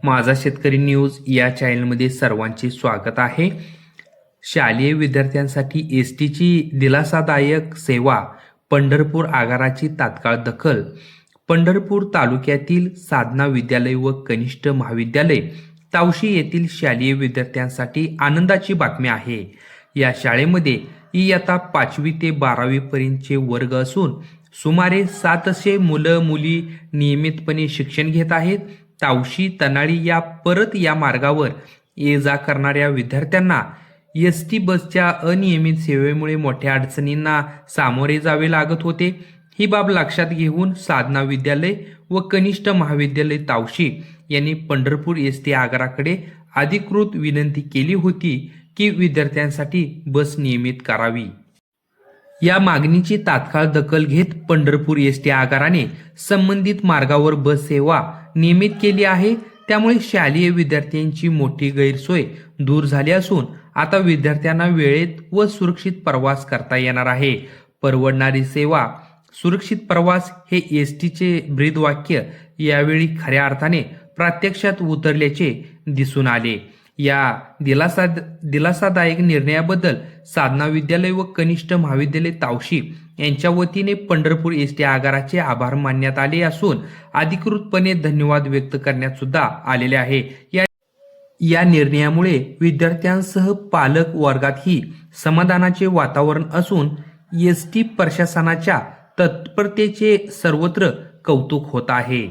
माझा शेतकरी न्यूज या चॅनलमध्ये सर्वांचे स्वागत आहे। शालेय विद्यार्थ्यांसाठी एसटीची दिलासादायक सेवा, पंढरपूर आगाराची तात्काळ दखल। पंढरपूर तालुक्यातील साधना विद्यालय व कनिष्ठ महाविद्यालय तावशी येथील शालेय विद्यार्थ्यांसाठी आनंदाची बातमी आहे। या शाळेमध्ये इयत्ता 5वी ते 12वी पर्यंतचे वर्ग असून सुमारे 700 मुलं मुली नियमितपणे शिक्षण घेत आहेत। तावशी तनाळी या परत या मार्गावर ये जा करणाऱ्या विद्यार्थ्यांना एसटी बसच्या अनियमित सेवेमुळे मोठ्या अडचणींना सामोरे जावे लागत होते। ही बाब लक्षात घेऊन साधना विद्यालय व कनिष्ठ महाविद्यालय तावशी यांनी पंढरपूर एसटी आगाराकडे अधिकृत विनंती केली होती की विद्यार्थ्यांसाठी बस नियमित करावी। या मागणीची तात्काळ दखल घेत पंढरपूर एसटी आगाराने संबंधित मार्गावर बस सेवा नियमित केली आहे। त्यामुळे शालेय विद्यार्थ्यांची मोठी गैरसोय दूर झाली असून आता विद्यार्थ्यांना वेळेत व सुरक्षित प्रवास करता येणार आहे। परवडणारी सेवा, सुरक्षित प्रवास हे एसटीचे ब्रीदवाक्य यावेळी खऱ्या अर्थाने प्रत्यक्षात उतरल्याचे दिसून आले। या दिलासादायक निर्णयाबद्दल साधना विद्यालय व कनिष्ठ महाविद्यालय तावशी यांच्या वतीने पंढरपूर एसटी आगाराचे आभार मानण्यात आले असून अधिकृतपणे धन्यवाद व्यक्त करण्यात सुद्धा आलेले आहे। या निर्णयामुळे विद्यार्थ्यांसह पालक वर्गातही समाधानाचे वातावरण असून एसटी प्रशासनाच्या तत्परतेचे सर्वत्र कौतुक होत आहे।